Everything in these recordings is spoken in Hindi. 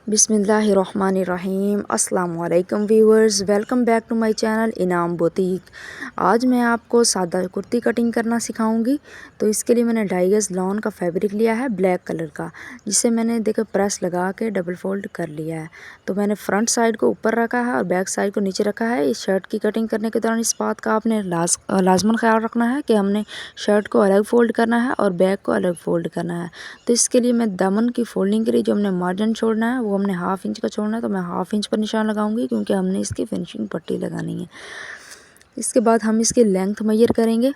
बिस्मिल्लाहिर्रहमानिर्रहीम। अस्सलाम वालेकुम viewers, welcome back to my channel Inam boutique. आज मैं आपको सादा कुर्ती कटिंग करना सिखाऊंगी। तो इसके लिए मैंने 2.5 गज लॉन का फैब्रिक लिया है ब्लैक कलर का, जिसे मैंने देखो प्रेस लगा के डबल फोल्ड कर लिया है। तो मैंने फ्रंट साइड को ऊपर रखा है और बैक साइड को नीचे रखा है। इस शर्ट की कटिंग करने के दौरान इस बात का आपने लाजमन ख्याल रखना है कि हमने शर्ट को अलग फोल्ड करना है और बैक को अलग फोल्ड करना है। तो इसके लिए मैं दामन की फोल्डिंग के लिए जो हमने मार्जिन छोड़ना है वो हमने 1/2 इंच का छोड़ना है। तो मैं 1/2 इंच पर निशान लगाऊंगी क्योंकि हमने इसकी फिनिशिंग पट्टी लगानी है। इसके बाद हम इसकी लेंथ मेजर करेंगे।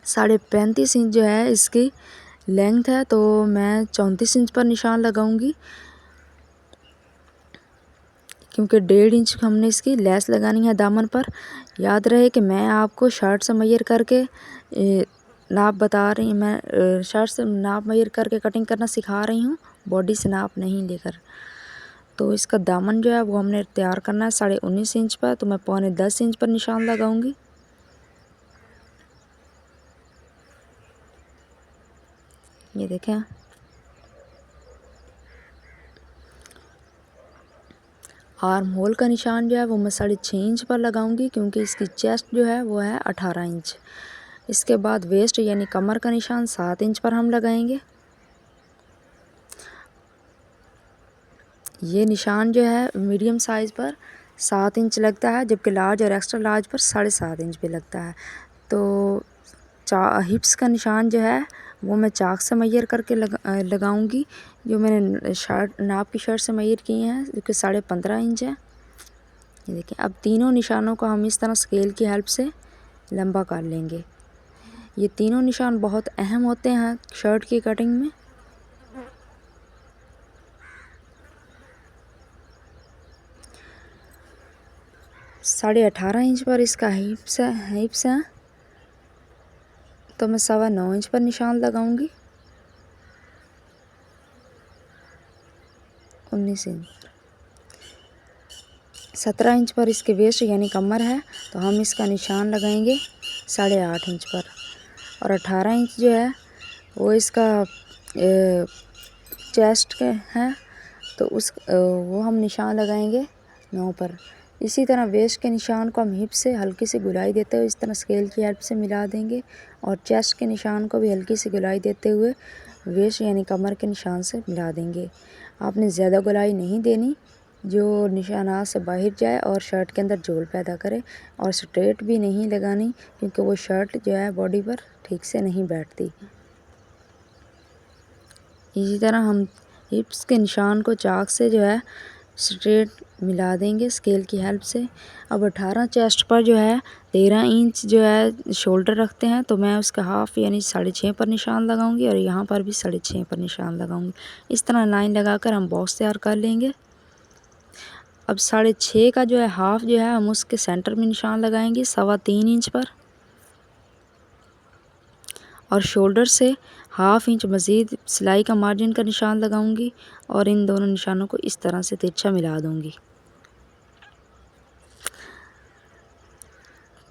35.5 इंच जो है इसकी लेंथ है, तो मैं 34 इंच पर निशान लगाऊंगी क्योंकि 1.5 इंच हमने इसकी लेस लगानी है दामन पर। याद रहे कि मैं आपको शर्ट से मेजर करके नाप बता रही हूँ, मैं शर्ट से नाप मेजर करके कटिंग करना सिखा रही हूँ, बॉडी से नाप नहीं लेकर। तो इसका दामन जो है वो हमने तैयार करना है 19.5 इंच पर। तो मैं 9.25 इंच पर निशान लगाऊंगी। ये देखें, आर्म होल का निशान जो है वो मैं 6.5 इंच पर लगाऊंगी क्योंकि इसकी चेस्ट जो है वो है 18 इंच। इसके बाद वेस्ट यानी कमर का निशान 7 इंच पर हम लगाएंगे। ये निशान जो है मीडियम साइज़ पर 7 इंच लगता है, जबकि लार्ज और एक्स्ट्रा लार्ज पर 7.5 इंच पे लगता है। तो हिप्स का निशान जो है वो मैं चाक से मेजर करके लगाऊंगी। जो मैंने शर्ट नाप की शर्ट से मेजर किए हैं जो कि 15.5 इंच है। ये देखिए, अब तीनों निशानों को हम इस तरह स्केल की हेल्प से लंबा कर लेंगे। ये तीनों निशान बहुत अहम होते हैं शर्ट की कटिंग में। साढ़े 18 इंच पर इसका हिप्स है, तो मैं 9.25 इंच पर निशान लगाऊंगी। 19 इंच, 17 इंच पर इसके वेस्ट यानी कमर है, तो हम इसका निशान लगाएंगे 8.5 इंच पर। और 18 इंच जो है वो इसका चेस्ट के है, तो वो हम निशान लगाएंगे 9 पर। इसी तरह वेस्ट के निशान को हम हिप से हल्की सी गुलाई देते हुए इस तरह स्केल की हेल्प से मिला देंगे, और चेस्ट के निशान को भी हल्की सी गुलाई देते हुए वेस्ट यानी कमर के निशान से मिला देंगे। आपने ज़्यादा गुलाई नहीं देनी जो निशानात से बाहर जाए और शर्ट के अंदर झोल पैदा करे, और स्ट्रेट भी नहीं लगानी क्योंकि वो शर्ट जो है बॉडी पर ठीक से नहीं बैठती। इसी तरह हम हिप्स के निशान को चाक से जो है स्ट्रेट मिला देंगे स्केल की हेल्प से। अब 18 चेस्ट पर जो है 13 इंच जो है शोल्डर रखते हैं, तो मैं उसका हाफ यानी 6.5 पर निशान लगाऊंगी और यहाँ पर भी 6.5 पर निशान लगाऊंगी। इस तरह लाइन लगाकर हम बॉक्स तैयार कर लेंगे। अब 6.5 का जो है हाफ जो है हम उसके सेंटर में निशान लगाएंगे 3.25 इंच पर, और शोल्डर से 1/2 इंच मज़ीद सिलाई का मार्जिन का निशान लगाऊंगी और इन दोनों निशानों को इस तरह से तिरछा मिला दूंगी।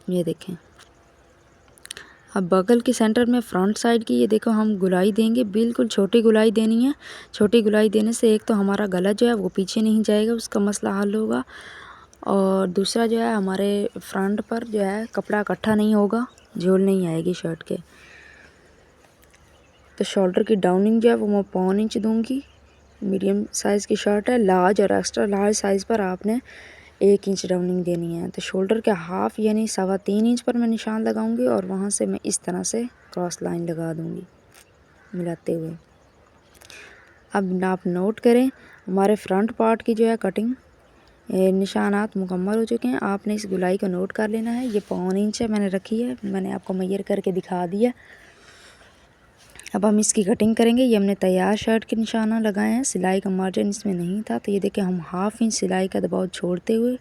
ये देखें, अब बगल के सेंटर में फ्रंट साइड की ये देखो हम गुलाई देंगे, बिल्कुल छोटी गुलाई देनी है। छोटी गुलाई देने से एक तो हमारा गला जो है वो पीछे नहीं जाएगा, उसका मसला हल होगा, और दूसरा जो है हमारे फ्रंट पर जो है कपड़ा इकट्ठा नहीं होगा, झोल नहीं आएगी शर्ट के। तो शोल्डर की डाउनिंग जो है वो मैं 1.25 इंच दूंगी। मीडियम साइज़ की शर्ट है, लार्ज और एक्स्ट्रा लार्ज साइज़ पर आपने 1 इंच डाउनिंग देनी है। तो शोल्डर के हाफ यानी 3.25 इंच पर मैं निशान लगाऊंगी और वहाँ से मैं इस तरह से क्रॉस लाइन लगा दूंगी मिलाते हुए। अब आप नोट करें, हमारे फ्रंट पार्ट की जो है कटिंग निशानात मुकम्मल हो चुके हैं। आपने इस गुलाई को नोट कर लेना है। ये 1.25 इंच है मैंने रखी है, मैंने आपको मेजर करके दिखा दिया। अब हम इसकी कटिंग करेंगे। ये हमने तैयार शर्ट के निशाना लगाए हैं, सिलाई का मार्जिन इसमें नहीं था, तो ये देखिए हम 1/2 इंच सिलाई का दबाव छोड़ते हुए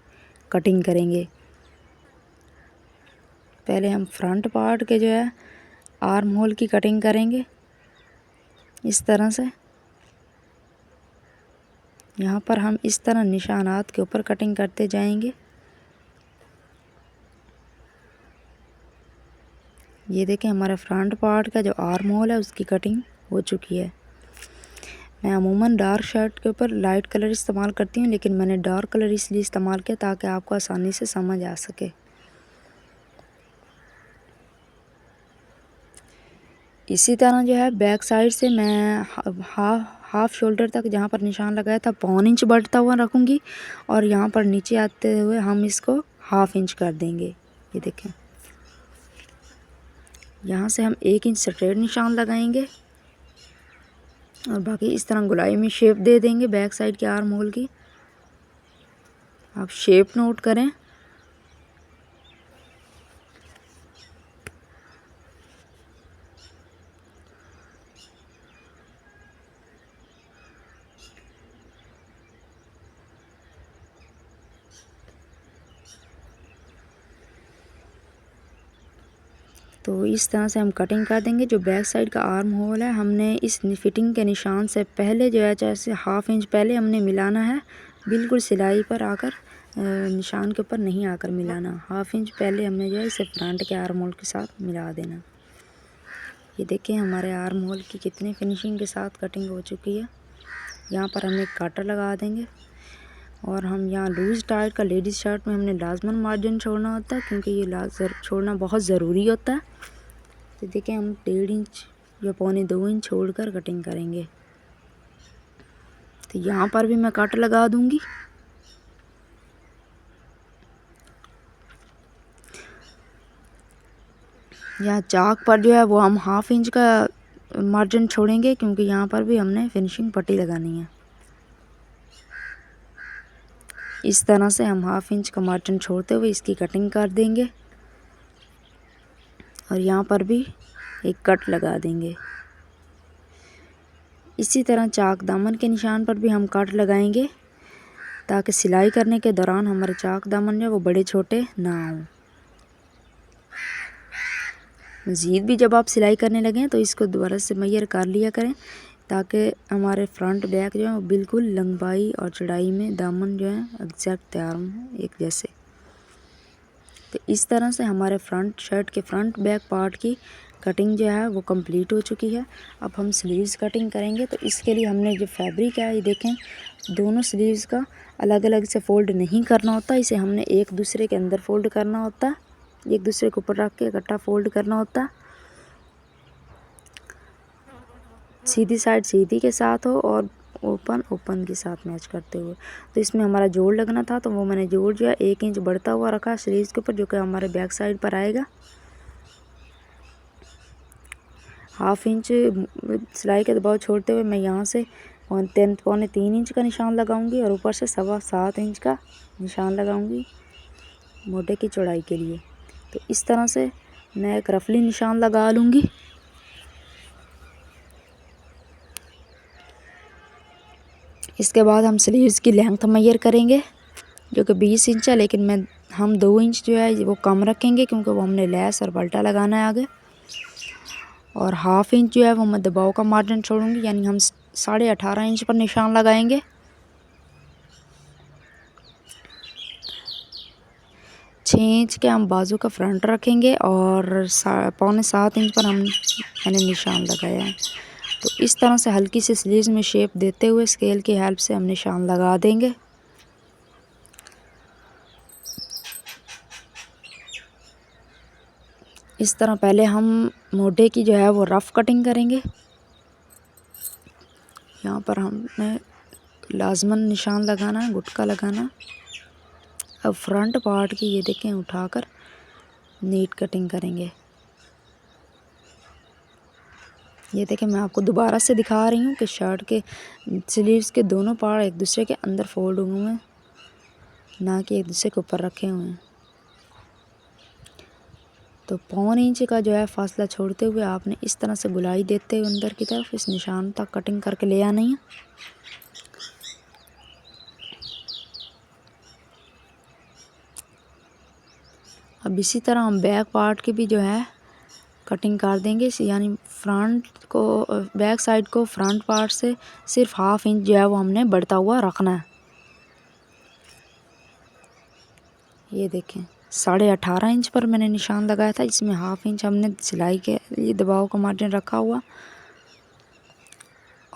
कटिंग करेंगे। पहले हम फ्रंट पार्ट के जो है आर्म होल की कटिंग करेंगे इस तरह से। यहाँ पर हम इस तरह निशानात के ऊपर कटिंग करते जाएंगे। ये देखें, हमारा फ्रंट पार्ट का जो आर्म होल है उसकी कटिंग हो चुकी है। मैं अमूमन डार्क शर्ट के ऊपर लाइट कलर इस्तेमाल करती हूँ, लेकिन मैंने डार्क कलर इसलिए इस्तेमाल किया ताकि आपको आसानी से समझ आ सके। इसी तरह जो है बैक साइड से मैं हाफ शोल्डर तक जहाँ पर निशान लगाया था 1.25 इंच बढ़ता हुआ रखूँगी और यहाँ पर नीचे आते हुए हम इसको 1/2 इंच कर देंगे। ये देखें, यहाँ से हम 1 इंच स्ट्रेट निशान लगाएंगे और बाकी इस तरह गुलाई में शेप दे देंगे बैक साइड के आर्म होल की। आप शेप नोट करें। तो इस तरह से हम कटिंग कर देंगे। जो बैक साइड का आर्म होल है, हमने इस फिटिंग के निशान से पहले जो है, जैसे 1/2 इंच पहले हमने मिलाना है, बिल्कुल सिलाई पर आकर निशान के ऊपर नहीं आकर मिलाना। 1/2 इंच पहले हमने जो है इसे फ्रंट के आर्म होल के साथ मिला देना। ये देखें हमारे आर्म होल की कितनी फिनिशिंग के साथ कटिंग हो चुकी है। यहाँ पर हम एक काटर लगा देंगे और हम यहाँ लूज़ टाइट का लेडीज़ शर्ट में हमने लाजमन मार्जिन छोड़ना होता है, क्योंकि ये छोड़ना बहुत ज़रूरी होता है। तो देखें हम 1.5 इंच या 1.25 इंच छोड़कर कटिंग करेंगे। तो यहाँ पर भी मैं काट लगा दूंगी। यहाँ चाक पर जो है वो हम 1/2 इंच का मार्जिन छोड़ेंगे, क्योंकि यहाँ पर भी हमने फिनिशिंग पट्टी लगानी है। इस तरह से हम 1/2 इंच का मार्जिन छोड़ते हुए इसकी कटिंग कर देंगे और यहाँ पर भी एक कट लगा देंगे। इसी तरह चाक दामन के निशान पर भी हम कट लगाएंगे, ताकि सिलाई करने के दौरान हमारे चाक दामन जो वो बड़े छोटे ना हों। मज़ीद भी जब आप सिलाई करने लगें तो इसको दोबारा से मैयर कर लिया करें, ताकि हमारे फ्रंट बैक जो है वो बिल्कुल लंबाई और चौड़ाई में दामन जो है एग्जैक्ट तैयार हों एक जैसे। तो इस तरह से हमारे फ्रंट शर्ट के फ्रंट बैक पार्ट की कटिंग जो है वो कंप्लीट हो चुकी है। अब हम स्लीव्स कटिंग करेंगे। तो इसके लिए हमने जो फैब्रिक है, ये देखें दोनों स्लीव्स का अलग अलग से फ़ोल्ड नहीं करना होता, इसे हमने एक दूसरे के अंदर फ़ोल्ड करना होता है, एक दूसरे के ऊपर रख के इकट्ठा फ़ोल्ड करना होता है। सीधी साइड सीधी के साथ हो और ओपन ओपन के साथ मैच करते हुए। तो इसमें हमारा जोड़ लगना था, तो वो मैंने जोड़ जो है 1 इंच बढ़ता हुआ रखा स्लीव्स के ऊपर, जो कि हमारे बैक साइड पर आएगा। 1/2 इंच सिलाई का दबाव छोड़ते हुए मैं यहाँ से 3.25 इंच का निशान लगाऊंगी और ऊपर से 7.25 इंच का निशान लगाऊंगी मोटे की चौड़ाई के लिए। तो इस तरह से मैं एक रफली निशान लगा लूँगी। इसके बाद हम स्लीव्स की लेंथ मेजर करेंगे, जो कि 20 इंच है, लेकिन हम 2 इंच जो है वो कम रखेंगे, क्योंकि वो हमने लेस और पल्टा लगाना है आगे। और 1/2 इंच जो है वो मैं दबाव का मार्जिन छोड़ूंगी, यानी हम 18.5 इंच पर निशान लगाएंगे। 6 इंच के हम बाजू का फ्रंट रखेंगे और 6.25 इंच पर मैंने निशान लगाया है। तो इस तरह से हल्की सी स्लीव्स में शेप देते हुए स्केल की हेल्प से हम निशान लगा देंगे। इस तरह पहले हम मोटे की जो है वो रफ़ कटिंग करेंगे। यहाँ पर हमने लाजमन निशान लगाना है, गुटका लगाना। अब फ्रंट पार्ट की ये देखें उठाकर नीट कटिंग करेंगे। ये देखें मैं आपको दोबारा से दिखा रही हूँ कि शर्ट के स्लीव्स के दोनों पार्ट एक दूसरे के अंदर फोल्ड हुए हैं, ना कि एक दूसरे के ऊपर रखे हुए हैं। तो 1.25 इंच का जो है फासला छोड़ते हुए आपने इस तरह से गुलाई देते हुए अंदर की तरफ इस निशान तक कटिंग करके ले आनी है। अब इसी तरह हम बैक पार्ट की भी जो है कटिंग कर देंगे, यानी फ्रंट को बैक साइड को फ्रंट पार्ट से सिर्फ 1/2 इंच जो है वो हमने बढ़ता हुआ रखना है। ये देखें 18.5 इंच पर मैंने निशान लगाया था, इसमें 1/2 इंच हमने सिलाई के लिए दबाव का मार्जिन रखा हुआ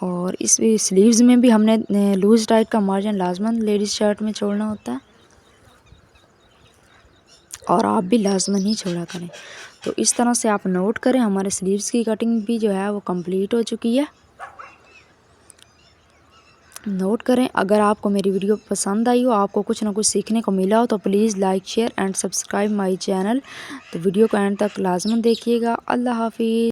और इस स्लीव्स में भी हमने लूज टाइट का मार्जिन लाजमन लेडीज़ शर्ट में छोड़ना होता है, और आप भी लाजमन ही छोड़ा करें। तो इस तरह से आप नोट करें। हमारे स्लीव्स की कटिंग भी जो है वो कंप्लीट हो चुकी है। नोट करें। अगर आपको मेरी वीडियो पसंद आई हो, आपको कुछ ना कुछ सीखने को मिला हो, तो please like share and subscribe my channel. तो वीडियो को एंड तक लाजमन देखिएगा। अल्लाह हाफिज़।